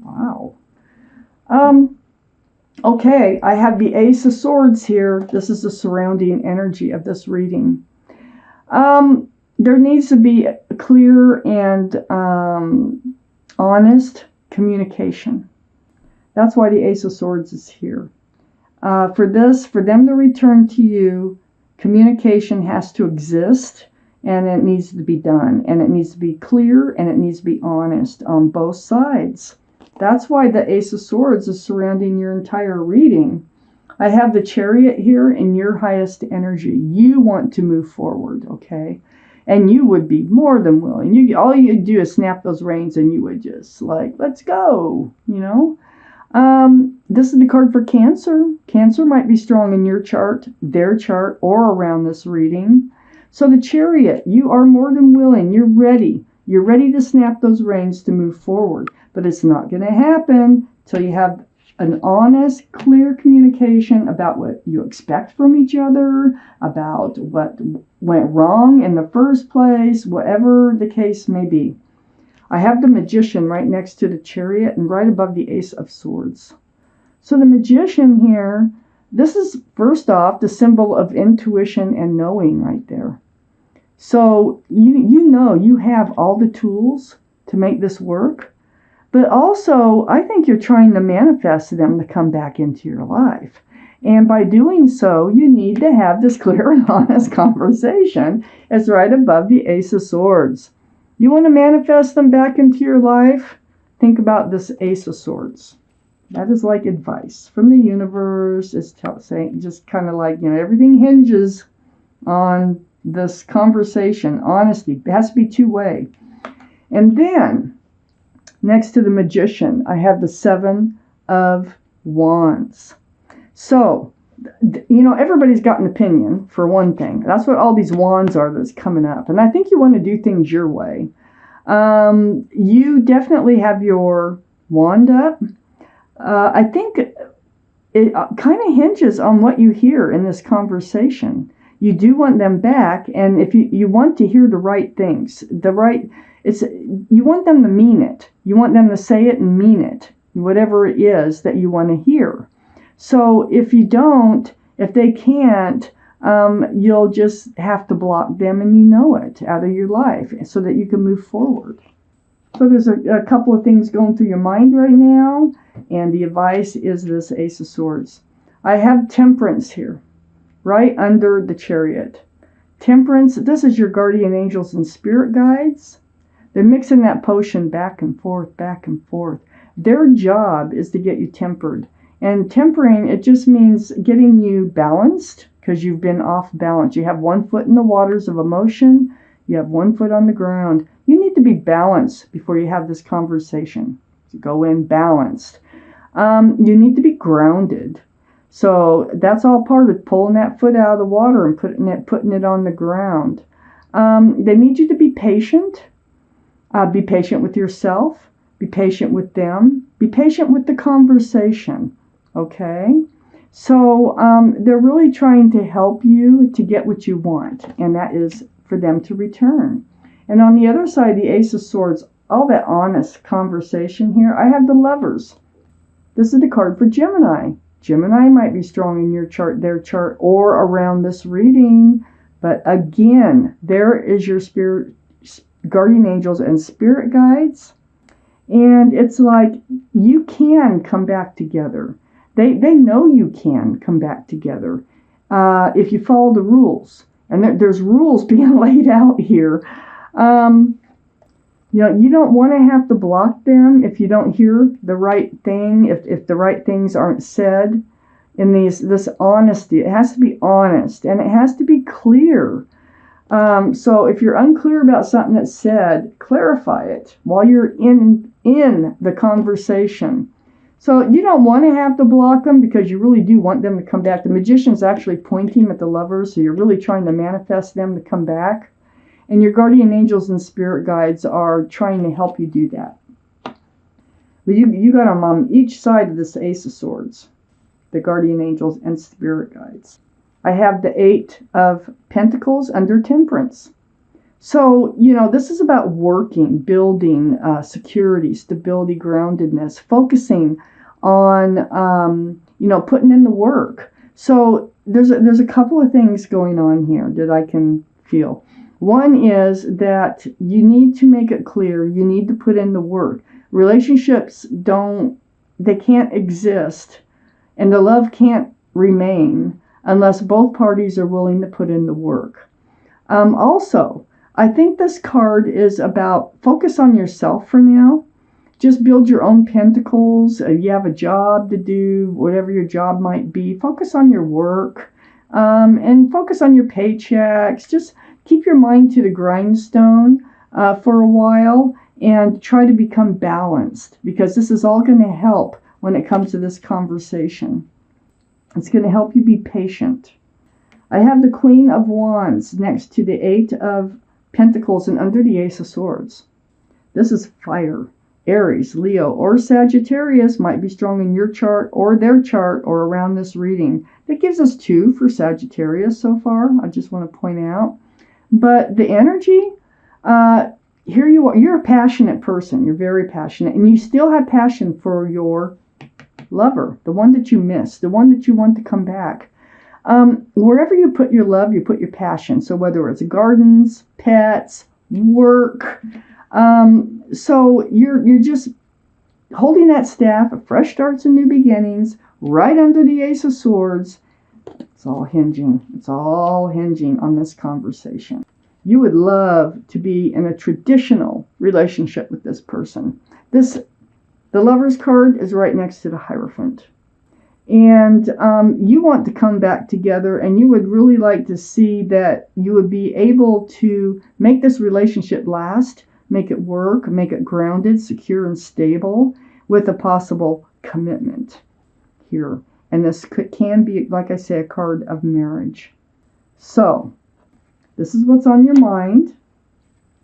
Wow. Okay, I have the Ace of Swords here. This is the surrounding energy of this reading. There needs to be clear and honest communication. That's why the Ace of Swords is here. For them to return to you, communication has to exist, and it needs to be done, and it needs to be clear, and it needs to be honest on both sides. That's why the Ace of Swords is surrounding your entire reading. I have the Chariot here in your highest energy. You want to move forward, okay? And you would be more than willing. All you'd do is snap those reins, and you would just like, let's go, you know? This is the card for Cancer. Cancer might be strong in your chart, their chart, or around this reading. So the Chariot, you are more than willing. You're ready. You're ready to snap those reins to move forward. But it's not going to happen till you have an honest, clear communication about what you expect from each other, about what went wrong in the first place, whatever the case may be. I have the Magician right next to the Chariot and right above the Ace of Swords. So the Magician here, this is first off the symbol of intuition and knowing right there. So you know you have all the tools to make this work, but also I think you're trying to manifest them to come back into your life. And by doing so, you need to have this clear and honest conversation. It's right above the Ace of Swords. You want to manifest them back into your life? Think about this Ace of Swords. That is like advice from the universe. It's saying just kind of like, everything hinges on this conversation. Honesty. It has to be two-way. And then, next to the Magician, I have the Seven of Wands. So, everybody's got an opinion, for one thing. That's what all these wands are that's coming up. And I think you want to do things your way. You definitely have your wand up. I think it kind of hinges on what you hear in this conversation. You do want them back, and if you want to hear the right things, you want them to mean it. You want them to say it and mean it, whatever it is that you want to hear. So if they can't, you'll just have to block them, and it out of your life so that you can move forward. So there's a couple of things going through your mind right now, and the advice is this Ace of Swords. I have Temperance here, right under the Chariot. Temperance, this is your guardian angels and spirit guides. They're mixing that potion back and forth, back and forth. Their job is to get you tempered. And tempering, it just means getting you balanced, because you've been off balance. You have one foot in the waters of emotion. You have one foot on the ground. You need to be balanced before you have this conversation. Go in balanced. You need to be grounded. So that's all part of pulling that foot out of the water and putting it on the ground. They need you to be patient. Be patient with yourself. Be patient with them. Be patient with the conversation. Okay? So they're really trying to help you to get what you want, and that is for them to return. And on the other side, the Ace of Swords, all that honest conversation here, I have the Lovers. This is the card for Gemini. Gemini might be strong in your chart, their chart, or around this reading. But again, there is your spirit, guardian angels and spirit guides. And it's like you can come back together. They know you can come back together if you follow the rules. And there's rules being laid out here. You don't want to have to block them if you don't hear the right thing, if the right things aren't said in this honesty. It has to be honest, and it has to be clear. So if you're unclear about something that's said, clarify it while you're in the conversation. So you don't want to have to block them because you really do want them to come back. The Magician's actually pointing at the Lovers, so you're really trying to manifest them to come back. And your guardian angels and spirit guides are trying to help you do that. But you got them on each side of this Ace of Swords, the guardian angels and spirit guides. I have the Eight of Pentacles under Temperance. So, this is about working, building security, stability, groundedness, focusing on, putting in the work. So there's a couple of things going on here that I can feel. One is that you need to make it clear, you need to put in the work. Relationships they can't exist, and the love can't remain unless both parties are willing to put in the work. Also, I think this card is about focus on yourself for now. Just build your own pentacles. You have a job to do, whatever your job might be. Focus on your work, and focus on your paychecks. Just keep your mind to the grindstone for a while and try to become balanced, because this is all going to help when it comes to this conversation. It's going to help you be patient. I have the Queen of Wands next to the Eight of Pentacles and under the Ace of Swords. This is fire. Aries, Leo, or Sagittarius might be strong in your chart or their chart or around this reading. That gives us 2 for Sagittarius so far. I just want to point out. But the energy, here you are. You're a passionate person. You're very passionate. And you still have passion for your lover, the one that you missed, the one that you want to come back. Wherever you put your love, you put your passion. So whether it's gardens, pets, work, so you're just holding that staff of fresh starts and new beginnings right under the Ace of Swords. It's all hinging. It's all hinging on this conversation. You would love to be in a traditional relationship with this person. The Lover's card is right next to the Hierophant. And you want to come back together, and you would really like to see that you would be able to make this relationship last, make it work, make it grounded, secure, and stable with a possible commitment here. And this can be, like I say, a card of marriage. So, this is what's on your mind.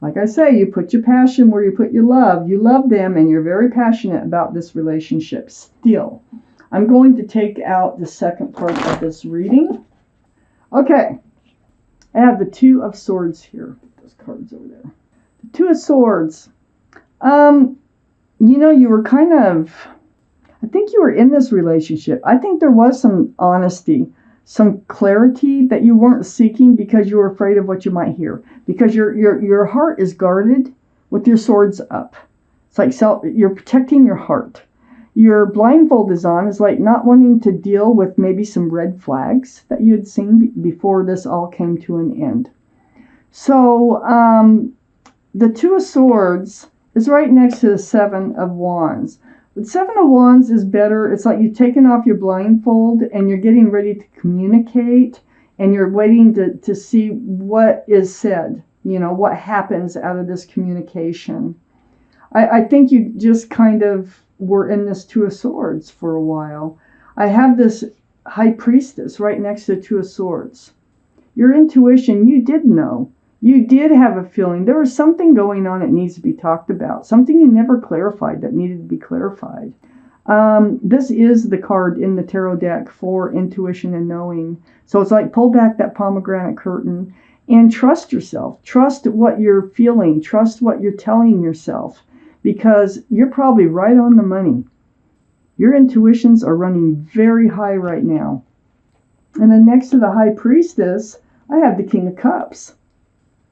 Like I say, you put your passion where you put your love. You love them, and you're very passionate about this relationship still. I'm going to take out the second part of this reading. Okay. I have the Two of Swords here. Those cards over there. The Two of Swords. You were I think you were in this relationship. I think there was some honesty, some clarity that you weren't seeking because you were afraid of what you might hear. Because your heart is guarded with your swords up. It's like you're protecting your heart. Your blindfold is on, is like not wanting to deal with maybe some red flags that you had seen before this all came to an end. So the Two of Swords is right next to the Seven of Wands. The Seven of Wands is better. It's like you've taken off your blindfold and you're getting ready to communicate, and you're waiting to see what is said, what happens out of this communication. I think you just kind of were in this Two of Swords for a while. I have this High Priestess right next to the Two of Swords. Your intuition, you did know. You did have a feeling. There was something going on that needs to be talked about. Something you never clarified that needed to be clarified. This is the card in the tarot deck for intuition and knowing. So it's like pull back that pomegranate curtain and trust yourself. Trust what you're feeling. Trust what you're telling yourself. Because you're probably right on the money. Your intuitions are running very high right now. And then next to the High Priestess, I have the King of Cups.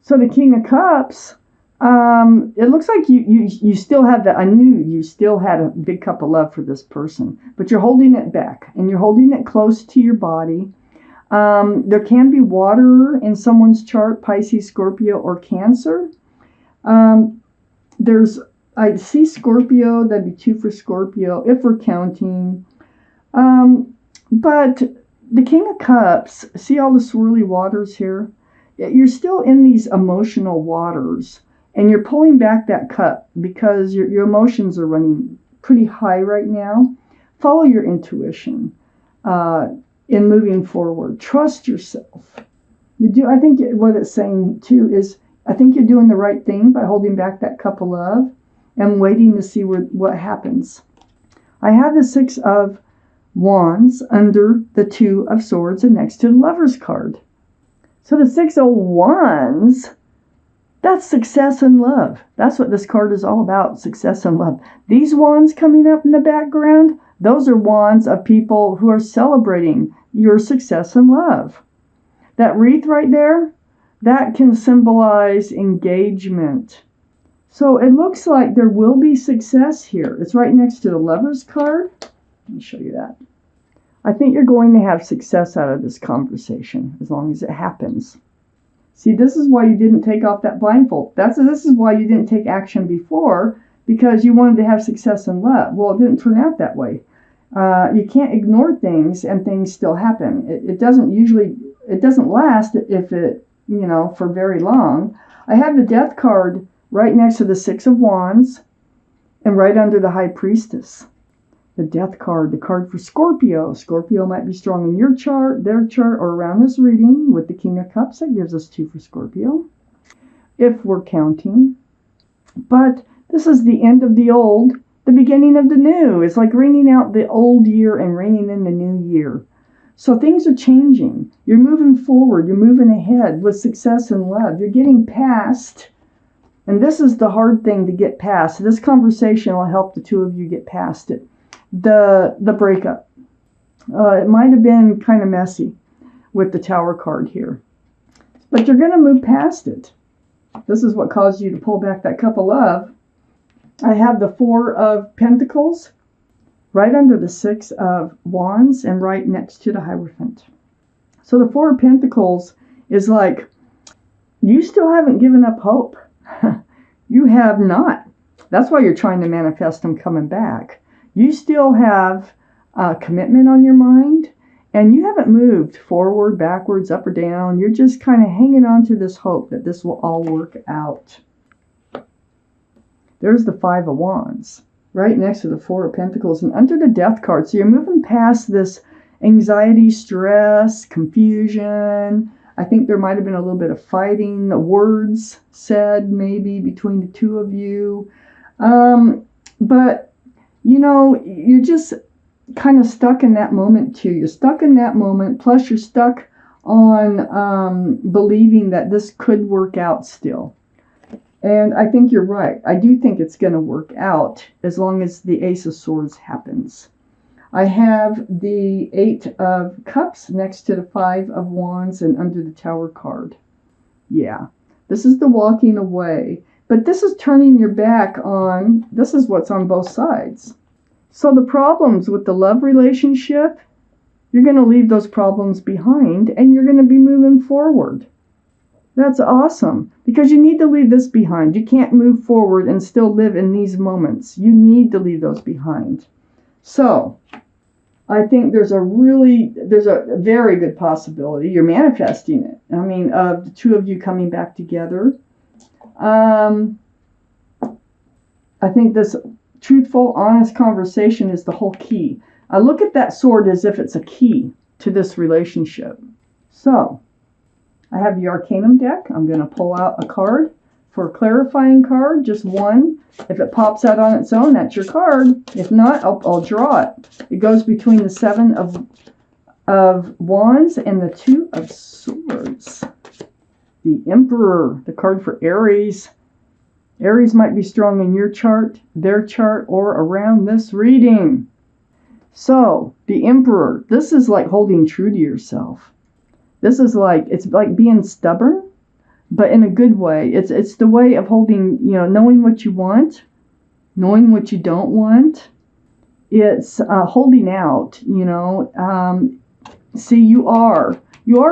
So the King of Cups, it looks like you still have I knew you still had a big cup of love for this person. But you're holding it back. And you're holding it close to your body. There can be water in someone's chart, Pisces, Scorpio, or Cancer. I see Scorpio, that'd be 2 for Scorpio, if we're counting. But the King of Cups, see all the swirly waters here? You're still in these emotional waters, and you're pulling back that cup because your emotions are running pretty high right now. Follow your intuition in moving forward. Trust yourself. I think what it's saying, too, is I think you're doing the right thing by holding back that cup of love and waiting to see what happens. I have the Six of Wands under the Two of Swords and next to the Lover's card. So the Six of Wands That's success and love. That's what this card is all about, success and love. These wands coming up in the background, those are wands of people who are celebrating your success and love. That wreath right there, that can symbolize engagement. So it looks like there will be success here. It's right next to the Lover's card. Let me show you that. I think you're going to have success out of this conversation as long as it happens. See, this is why you didn't take off that blindfold. This is why you didn't take action before, because you wanted to have success in love. Well, it didn't turn out that way. You can't ignore things and things still happen. It doesn't last if it, for very long. I have the Death card right next to the Six of Wands and right under the High Priestess. The Death card, the card for Scorpio. Scorpio might be strong in your chart, their chart, or around this reading with the King of Cups. That gives us 2 for Scorpio, if we're counting. But this is the end of the old, the beginning of the new. It's like ringing out the old year and ringing in the new year. So things are changing. You're moving forward. You're moving ahead with success and love. You're getting past, and this is the hard thing to get past. This conversation will help the two of you get past it. The breakup. It might have been kind of messy with the Tower card here, but you're going to move past it. This is what caused you to pull back that cup of love. I have the Four of Pentacles right under the Six of Wands and right next to the Hierophant. So the Four of Pentacles is like, you still haven't given up hope. You have not. That's why you're trying to manifest them coming back. You still have commitment on your mind, and you haven't moved forward, backwards, up or down. You're just kind of hanging on to this hope that this will all work out. There's the Five of Wands right next to the Four of Pentacles and under the Death card. So you're moving past this anxiety, stress, confusion. I think there might have been a little bit of fighting, words said maybe between the two of you. But you're just kind of stuck in that moment too. You're stuck in that moment, plus you're stuck on believing that this could work out still. And I think you're right. I do think it's going to work out as long as the Ace of Swords happens. I have the Eight of Cups next to the Five of Wands and under the Tower card. Yeah, this is the walking away. But this is turning your back on, this is what's on both sides. So the problems with the love relationship, you're going to leave those problems behind and you're going to be moving forward. That's awesome, because you need to leave this behind. You can't move forward and still live in these moments. You need to leave those behind. So I think there's a very good possibility. You're manifesting it. I mean, of the two of you coming back together. I think this truthful, honest conversation is the whole key. I look at that sword as if it's a key to this relationship. So I have the Arcanum deck. I'm going to pull out a card for a clarifying card, just one. If it pops out on its own, that's your card. If not, I'll draw it. It goes between the Seven of Wands and the Two of Swords. The Emperor, the card for Aries. Aries might be strong in your chart, their chart, or around this reading. So, the Emperor, this is like holding true to yourself. This is like, it's like being stubborn, but in a good way. It's the way of holding, knowing what you want, knowing what you don't want. It's holding out, see, you are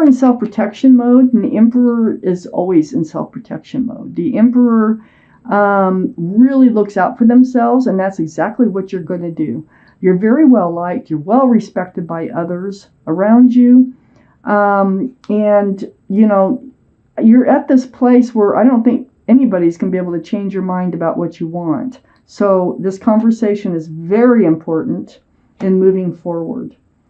in self-protection mode, and the Emperor is always in self-protection mode. The Emperor really looks out for themselves, and that's exactly what you're going to do. You're very well liked. You're well respected by others around you. And, you're at this place where I don't think anybody's going to be able to change your mind about what you want. So this conversation is very important in moving forward.